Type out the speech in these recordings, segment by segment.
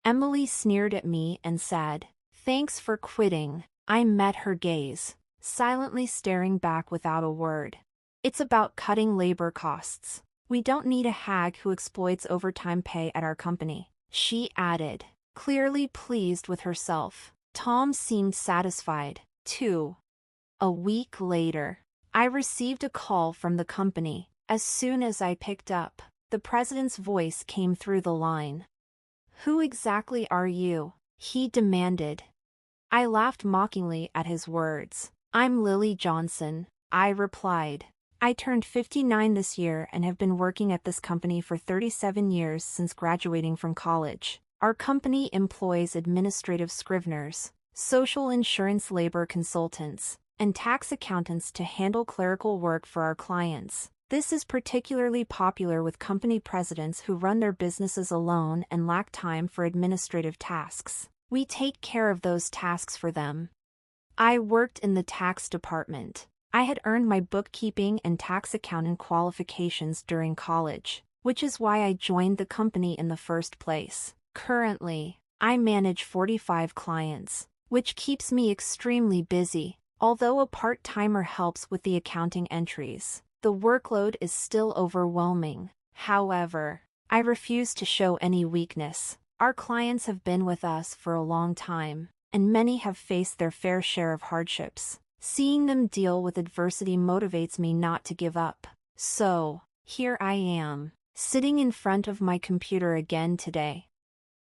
Emily sneered at me and said, "Thanks for quitting." I met her gaze, silently staring back without a word. "It's about cutting labor costs. We don't need a hag who exploits overtime pay at our company," she added, clearly pleased with herself. Tom seemed satisfied, too. A week later, I received a call from the company. As soon as I picked up, the president's voice came through the line. "Who exactly are you?" he demanded. I laughed mockingly at his words. "I'm Lily Johnson," I replied. "I turned 59 this year and have been working at this company for 37 years since graduating from college. Our company employs administrative scriveners, social insurance labor consultants, and tax accountants to handle clerical work for our clients. This is particularly popular with company presidents who run their businesses alone and lack time for administrative tasks. We take care of those tasks for them." I worked in the tax department. I had earned my bookkeeping and tax accountant qualifications during college, which is why I joined the company in the first place. Currently, I manage 45 clients, which keeps me extremely busy. Although a part-timer helps with the accounting entries, the workload is still overwhelming. However, I refuse to show any weakness. Our clients have been with us for a long time, and many have faced their fair share of hardships. Seeing them deal with adversity motivates me not to give up. So, here I am, sitting in front of my computer again today.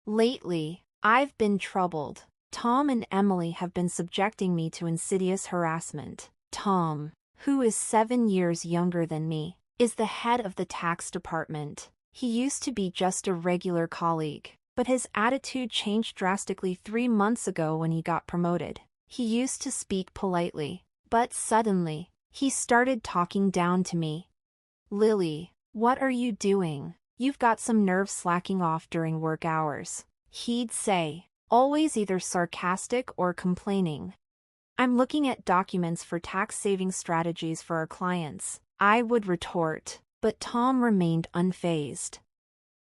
Lately, I've been troubled. Tom and Emily have been subjecting me to insidious harassment. Tom, who is 7 years younger than me, is the head of the tax department. He used to be just a regular colleague, but his attitude changed drastically 3 months ago when he got promoted. He used to speak politely, but suddenly, he started talking down to me. "Lily, what are you doing? You've got some nerve slacking off during work hours," he'd say, always either sarcastic or complaining. "I'm looking at documents for tax-saving strategies for our clients," I would retort, but Tom remained unfazed.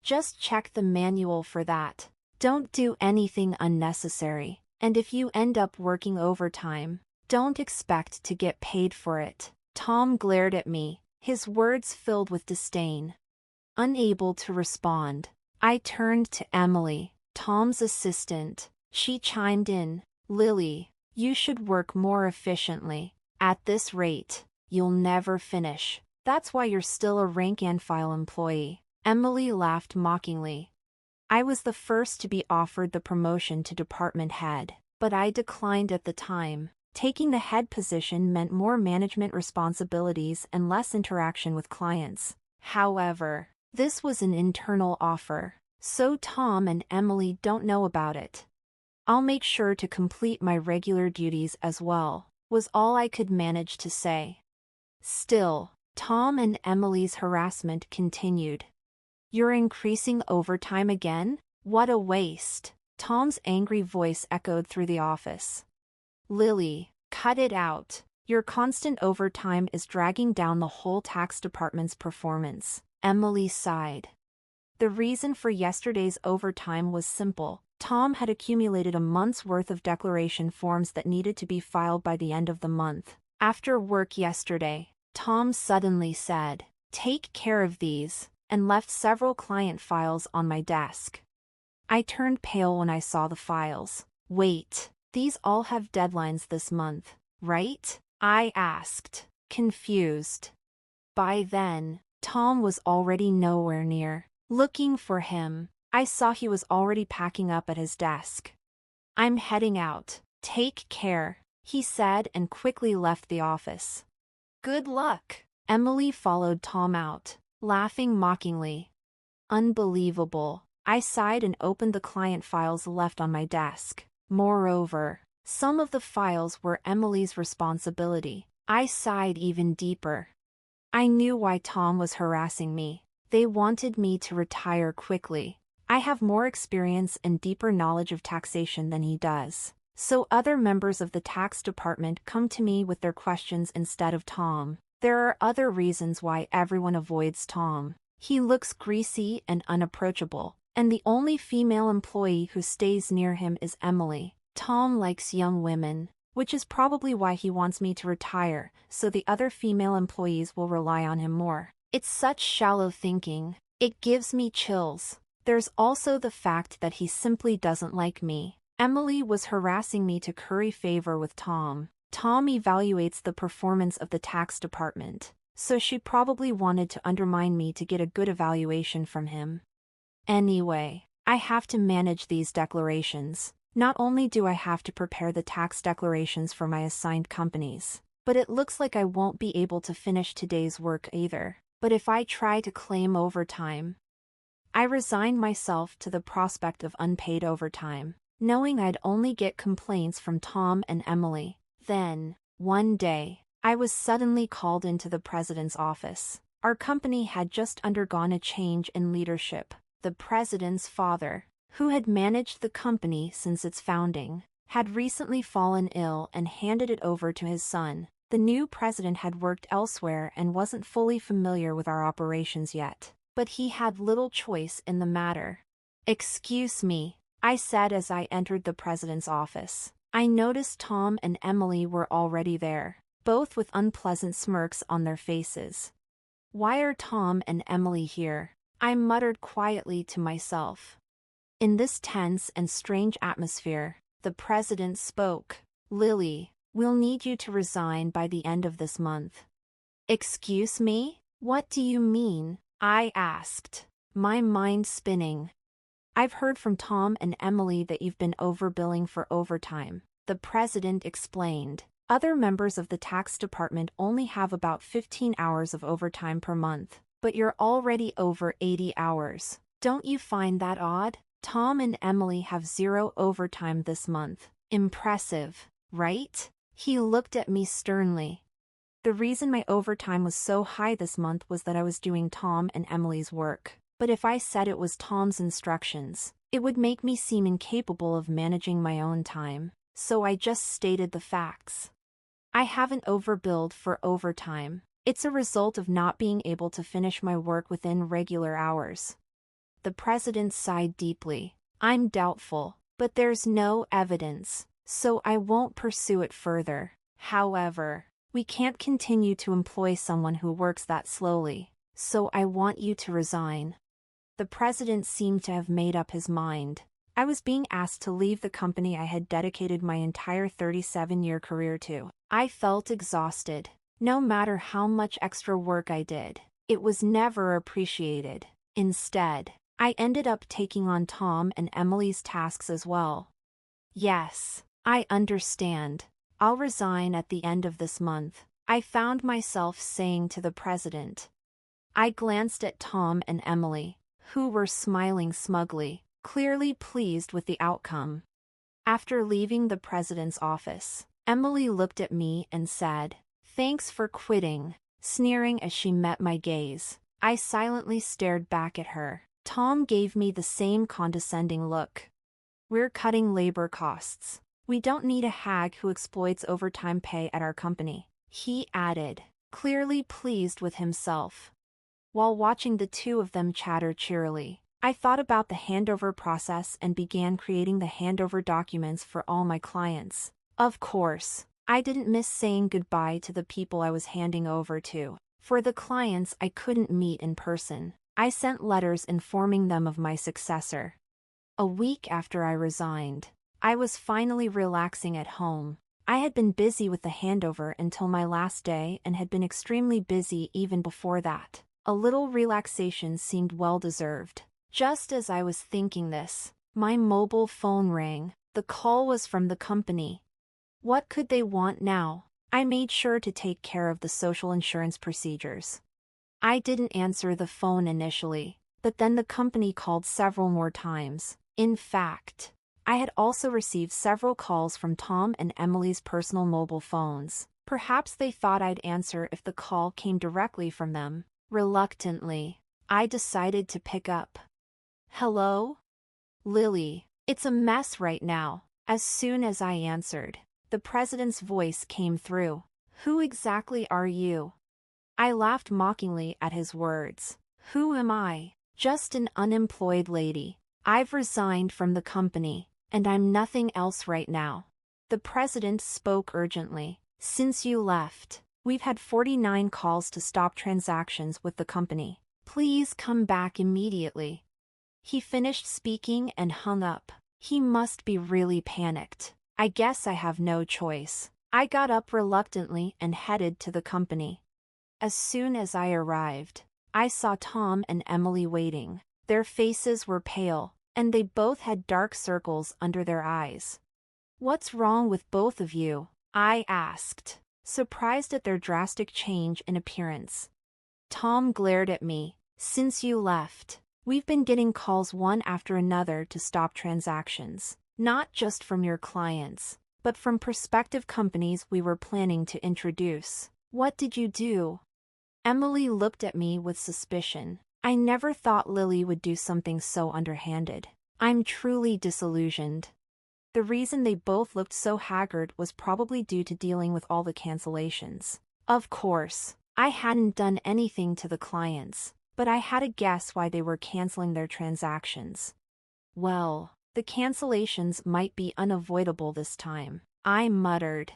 "Just check the manual for that. Don't do anything unnecessary, and if you end up working overtime, don't expect to get paid for it." Tom glared at me, his words filled with disdain. Unable to respond, I turned to Emily, Tom's assistant. She chimed in, "Lily, you should work more efficiently. At this rate, you'll never finish. That's why you're still a rank-and-file employee." Emily laughed mockingly. I was the first to be offered the promotion to department head, but I declined at the time. Taking the head position meant more management responsibilities and less interaction with clients. However, this was an internal offer, so Tom and Emily don't know about it. "I'll make sure to complete my regular duties as well," was all I could manage to say. Still, Tom and Emily's harassment continued. "You're increasing overtime again? What a waste." Tom's angry voice echoed through the office. "Lily, cut it out. Your constant overtime is dragging down the whole tax department's performance." Emily sighed. The reason for yesterday's overtime was simple. Tom had accumulated a month's worth of declaration forms that needed to be filed by the end of the month. After work yesterday, Tom suddenly said, "Take care of these," and left several client files on my desk. I turned pale when I saw the files. "Wait, these all have deadlines this month, right?" I asked, confused. By then, Tom was already nowhere near. Looking for him, I saw he was already packing up at his desk. "I'm heading out. Take care," he said and quickly left the office. "Good luck." Emily followed Tom out, laughing mockingly. Unbelievable. I sighed and opened the client files left on my desk. Moreover, some of the files were Emily's responsibility. I sighed even deeper. I knew why Tom was harassing me. They wanted me to retire quickly. I have more experience and deeper knowledge of taxation than he does, so other members of the tax department come to me with their questions instead of Tom. There are other reasons why everyone avoids Tom. He looks greasy and unapproachable. And the only female employee who stays near him is Emily. Tom likes young women, which is probably why he wants me to retire, so the other female employees will rely on him more. It's such shallow thinking. It gives me chills. There's also the fact that he simply doesn't like me. Emily was harassing me to curry favor with Tom. Tom evaluates the performance of the tax department, so she probably wanted to undermine me to get a good evaluation from him. Anyway, I have to manage these declarations. Not only do I have to prepare the tax declarations for my assigned companies, but it looks like I won't be able to finish today's work either. But if I try to claim overtime, I resigned myself to the prospect of unpaid overtime, knowing I'd only get complaints from Tom and Emily. Then, one day, I was suddenly called into the president's office. Our company had just undergone a change in leadership. The president's father, who had managed the company since its founding, had recently fallen ill and handed it over to his son. The new president had worked elsewhere and wasn't fully familiar with our operations yet, but he had little choice in the matter. "Excuse me," I said as I entered the president's office. I noticed Tom and Emily were already there, both with unpleasant smirks on their faces. "Why are Tom and Emily here?" I muttered quietly to myself. In this tense and strange atmosphere, the president spoke. "Lily, we'll need you to resign by the end of this month." "Excuse me? What do you mean?" I asked, my mind spinning. "I've heard from Tom and Emily that you've been overbilling for overtime," the president explained. "Other members of the tax department only have about 15 hours of overtime per month, but you're already over 80 hours. Don't you find that odd? Tom and Emily have 0 overtime this month. Impressive, right?" He looked at me sternly. The reason my overtime was so high this month was that I was doing Tom and Emily's work. But if I said it was Tom's instructions, it would make me seem incapable of managing my own time, so I just stated the facts. I haven't overbilled for overtime. It's a result of not being able to finish my work within regular hours. The president sighed deeply. "I'm doubtful, but there's no evidence, so I won't pursue it further. However, we can't continue to employ someone who works that slowly, so I want you to resign." The president seemed to have made up his mind. I was being asked to leave the company I had dedicated my entire 37-year career to. I felt exhausted. No matter how much extra work I did, it was never appreciated. Instead, I ended up taking on Tom and Emily's tasks as well. "Yes, I understand. I'll resign at the end of this month," I found myself saying to the president. I glanced at Tom and Emily, who were smiling smugly, clearly pleased with the outcome. After leaving the president's office, Emily looked at me and said, "Thanks for quitting," sneering as she met my gaze. I silently stared back at her. Tom gave me the same condescending look. "We're cutting labor costs. We don't need a hag who exploits overtime pay at our company," he added, clearly pleased with himself. While watching the two of them chatter cheerily, I thought about the handover process and began creating the handover documents for all my clients. Of course, I didn't miss saying goodbye to the people I was handing over to. For the clients I couldn't meet in person, I sent letters informing them of my successor. A week after I resigned, I was finally relaxing at home. I had been busy with the handover until my last day and had been extremely busy even before that. A little relaxation seemed well-deserved. Just as I was thinking this, my mobile phone rang. The call was from the company. What could they want now? I made sure to take care of the social insurance procedures. I didn't answer the phone initially, but then the company called several more times. In fact, I had also received several calls from Tom and Emily's personal mobile phones. Perhaps they thought I'd answer if the call came directly from them. Reluctantly, I decided to pick up. "Hello? Lily, it's a mess right now." As soon as I answered, the president's voice came through. "Who exactly are you?" I laughed mockingly at his words. "Who am I? Just an unemployed lady. I've resigned from the company, and I'm nothing else right now. The president spoke urgently. Since you left, we've had 49 calls to stop transactions with the company. Please come back immediately. He finished speaking and hung up. He must be really panicked. I guess I have no choice. I got up reluctantly and headed to the company. As soon as I arrived, I saw Tom and Emily waiting. Their faces were pale, and they both had dark circles under their eyes. "What's wrong with both of you?" I asked, surprised at their drastic change in appearance. Tom glared at me. "Since you left, we've been getting calls one after another to stop transactions, not just from your clients, but from prospective companies we were planning to introduce. What did you do?" Emily looked at me with suspicion. "I never thought Lily would do something so underhanded. I'm truly disillusioned." The reason they both looked so haggard was probably due to dealing with all the cancellations. Of course, I hadn't done anything to the clients, but I had a guess why they were canceling their transactions. "Well, the cancellations might be unavoidable this time," I muttered.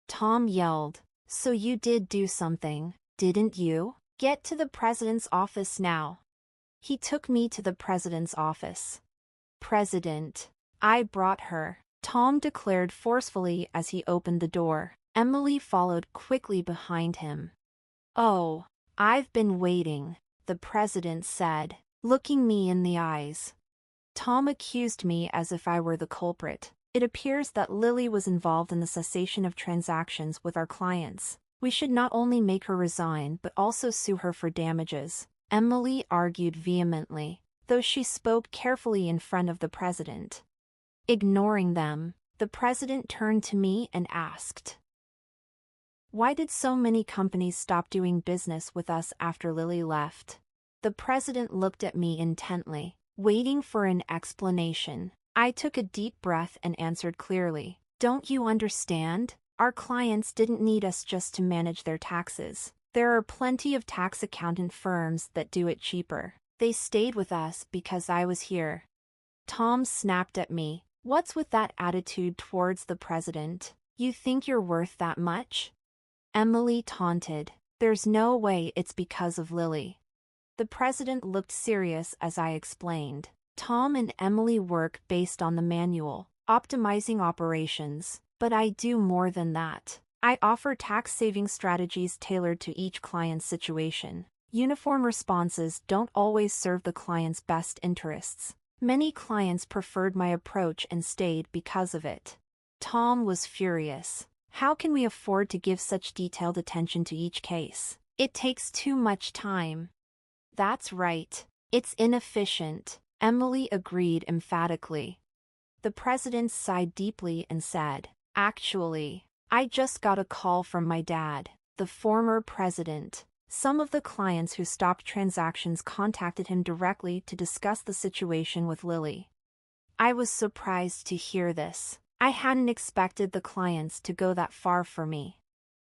Tom yelled, "So you did do something, didn't you? Get to the president's office now." He took me to the president's office. "President, I brought her," Tom declared forcefully as he opened the door. Emily followed quickly behind him. "Oh, I've been waiting," the president said, looking me in the eyes. Tom accused me as if I were the culprit. "It appears that Lily was involved in the cessation of transactions with our clients. We should not only make her resign but also sue her for damages," Emily argued vehemently, though she spoke carefully in front of the president. Ignoring them, the president turned to me and asked, "Why did so many companies stop doing business with us after Lily left?" The president looked at me intently, waiting for an explanation. I took a deep breath and answered clearly, "Don't you understand? Our clients didn't need us just to manage their taxes. There are plenty of tax accountant firms that do it cheaper. They stayed with us because I was here." Tom snapped at me. "What's with that attitude towards the president? You think you're worth that much?" Emily taunted. "There's no way it's because of Lily." The president looked serious as I explained. "Tom and Emily work based on the manual, optimizing operations, but I do more than that. I offer tax-saving strategies tailored to each client's situation. Uniform responses don't always serve the client's best interests. Many clients preferred my approach and stayed because of it." Tom was furious. "How can we afford to give such detailed attention to each case? It takes too much time." "That's right. It's inefficient," Emily agreed emphatically. The president sighed deeply and said, "Actually, I just got a call from my dad, the former president. Some of the clients who stopped transactions contacted him directly to discuss the situation with Lily." I was surprised to hear this. I hadn't expected the clients to go that far for me.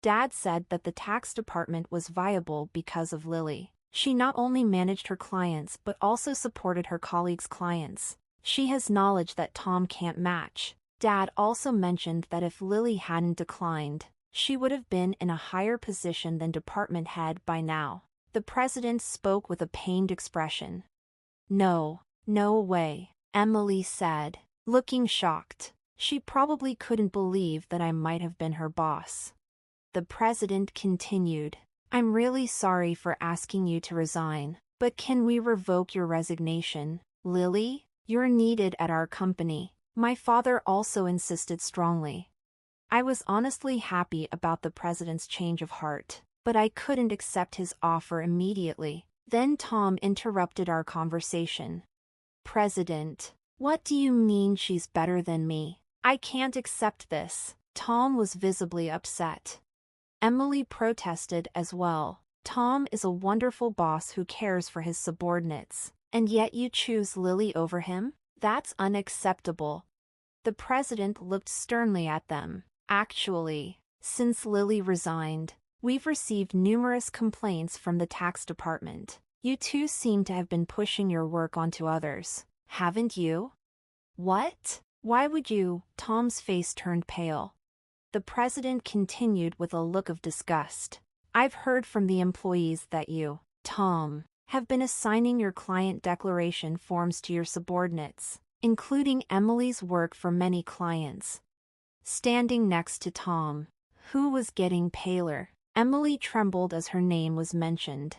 Dad said that the tax department was viable because of Lily. She not only managed her clients but also supported her colleagues' clients. She has knowledge that Tom can't match. Dad also mentioned that if Lily hadn't declined, she would have been in a higher position than department head by now. The president spoke with a pained expression. "No, no way," Emily said, looking shocked. She probably couldn't believe that I might have been her boss. The president continued, "I'm really sorry for asking you to resign, but can we revoke your resignation? Lily, you're needed at our company." My father also insisted strongly. I was honestly happy about the president's change of heart, but I couldn't accept his offer immediately. Then Tom interrupted our conversation. "President, what do you mean she's better than me? I can't accept this." Tom was visibly upset. Emily protested as well. "Tom is a wonderful boss who cares for his subordinates, and yet you choose Lily over him? That's unacceptable." The president looked sternly at them. "Actually, since Lily resigned, we've received numerous complaints from the tax department. You two seem to have been pushing your work onto others. Haven't you? What? Why would you? Tom's face turned pale. The president continued with a look of disgust. I've heard from the employees that you, Tom, have been assigning your client declaration forms to your subordinates, including Emily's work for many clients. Standing next to Tom, who was getting paler, Emily trembled as her name was mentioned.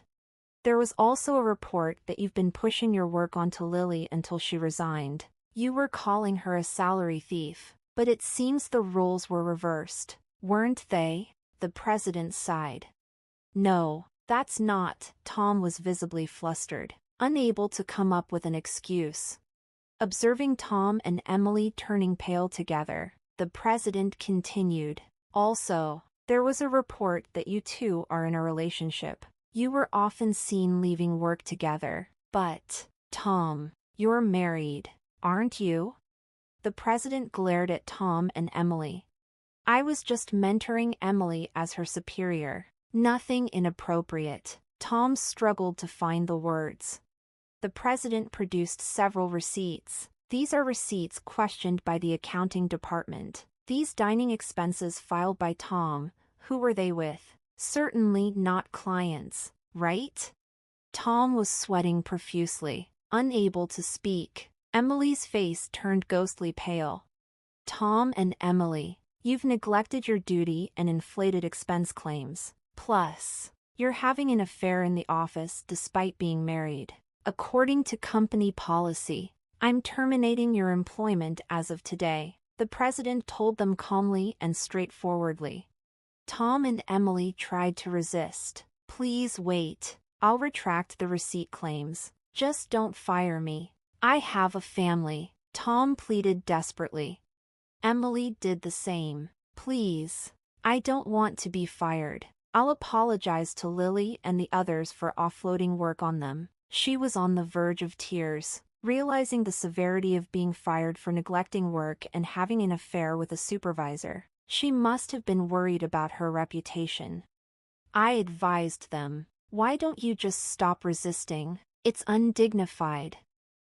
There was also a report that you've been pushing your work onto Lily until she resigned. You were calling her a salary thief, but it seems the roles were reversed, weren't they? The president sighed. No, that's not. Tom was visibly flustered, unable to come up with an excuse. Observing Tom and Emily turning pale together, the president continued. Also, there was a report that you two are in a relationship. You were often seen leaving work together. But, Tom, you're married, aren't you? The president glared at Tom and Emily. I was just mentoring Emily as her superior. Nothing inappropriate. Tom struggled to find the words. The president produced several receipts. These are receipts questioned by the accounting department. These dining expenses filed by Tom, who were they with? Certainly not clients, right? Tom was sweating profusely, unable to speak. Emily's face turned ghostly pale. Tom and Emily, you've neglected your duty and inflated expense claims. Plus, you're having an affair in the office despite being married. According to company policy, I'm terminating your employment as of today, the president told them calmly and straightforwardly. Tom and Emily tried to resist. Please wait. I'll retract the receipt claims. Just don't fire me. I have a family, Tom pleaded desperately. Emily did the same. Please. I don't want to be fired. I'll apologize to Lily and the others for offloading work on them. She was on the verge of tears, realizing the severity of being fired for neglecting work and having an affair with a supervisor. She must have been worried about her reputation. I advised them, why don't you just stop resisting? It's undignified.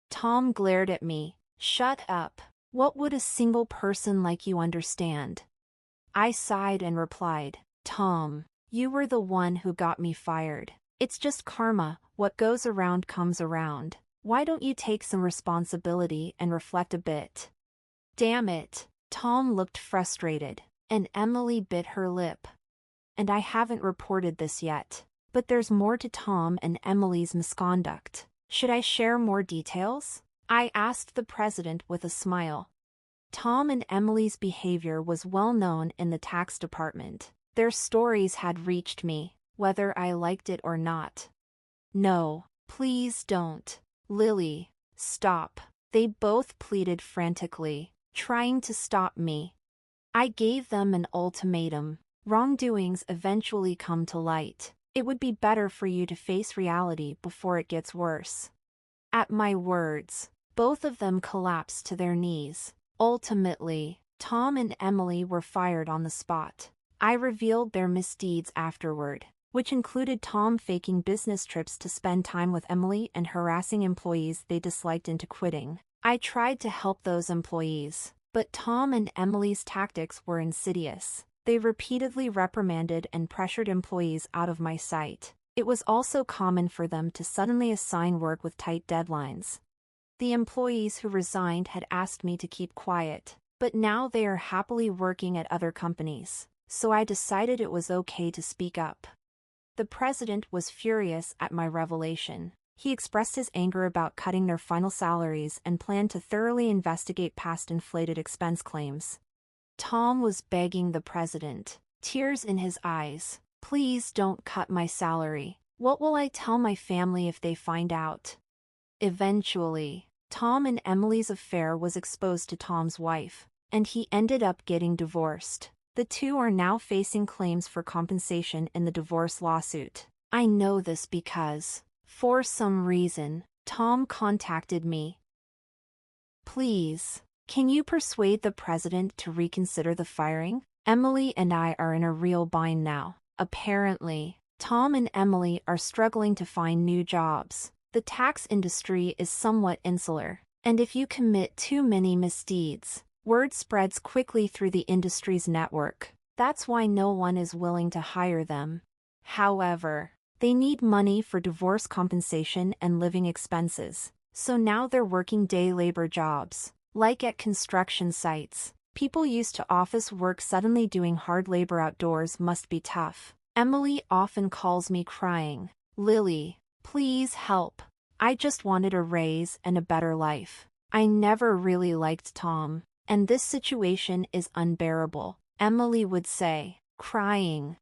Tom glared at me. Shut up. What would a single person like you understand? I sighed and replied, Tom, you were the one who got me fired. It's just karma, what goes around comes around. Why don't you take some responsibility and reflect a bit? Damn it. Tom looked frustrated, and Emily bit her lip. And I haven't reported this yet. But there's more to Tom and Emily's misconduct. Should I share more details? I asked the president with a smile. Tom and Emily's behavior was well known in the tax department. Their stories had reached me, whether I liked it or not. No, please don't. Lily, stop. They both pleaded frantically, trying to stop me. I gave them an ultimatum. Wrongdoings eventually come to light. It would be better for you to face reality before it gets worse. At my words, both of them collapsed to their knees. Ultimately, Tom and Emily were fired on the spot. I revealed their misdeeds afterward, which included Tom faking business trips to spend time with Emily and harassing employees they disliked into quitting. I tried to help those employees, but Tom and Emily's tactics were insidious. They repeatedly reprimanded and pressured employees out of my sight. It was also common for them to suddenly assign work with tight deadlines. The employees who resigned had asked me to keep quiet, but now they are happily working at other companies, so I decided it was okay to speak up. The president was furious at my revelation. He expressed his anger about cutting their final salaries and planned to thoroughly investigate past inflated expense claims. Tom was begging the president, tears in his eyes, please don't cut my salary. What will I tell my family if they find out? Eventually, Tom and Emily's affair was exposed to Tom's wife, and he ended up getting divorced. The two are now facing claims for compensation in the divorce lawsuit. I know this because, for some reason, Tom contacted me. Please, can you persuade the president to reconsider the firing? Emily and I are in a real bind now. Apparently, Tom and Emily are struggling to find new jobs. The tax industry is somewhat insular. And if you commit too many misdeeds, word spreads quickly through the industry's network. That's why no one is willing to hire them. However, they need money for divorce compensation and living expenses, so now they're working day labor jobs. Like at construction sites, people used to office work suddenly doing hard labor outdoors must be tough. Emily often calls me crying, "Lily, please help. I just wanted a raise and a better life. I never really liked Tom, and this situation is unbearable," Emily would say, crying.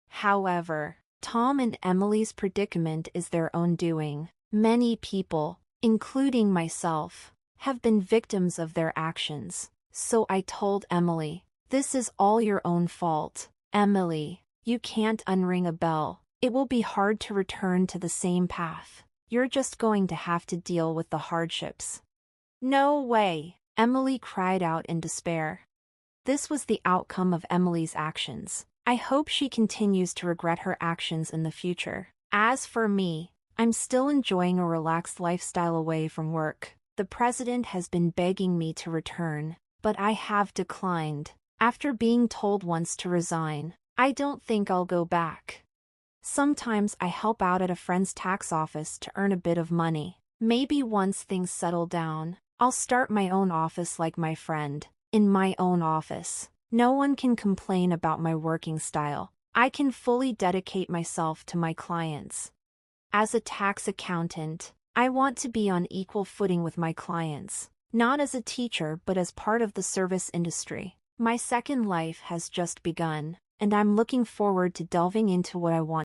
However, Tom and Emily's predicament is their own doing. Many people, including myself, have been victims of their actions. So I told Emily, "This is all your own fault. Emily, you can't unring a bell. It will be hard to return to the same path. You're just going to have to deal with the hardships." "No way," Emily cried out in despair. This was the outcome of Emily's actions. I hope she continues to regret her actions in the future. As for me, I'm still enjoying a relaxed lifestyle away from work. The president has been begging me to return, but I have declined. After being told once to resign, I don't think I'll go back. Sometimes I help out at a friend's tax office to earn a bit of money. Maybe once things settle down, I'll start my own office like my friend. In my own office, no one can complain about my working style. I can fully dedicate myself to my clients. As a tax accountant, I want to be on equal footing with my clients, not as a teacher but as part of the service industry. My second life has just begun, and I'm looking forward to delving into what I want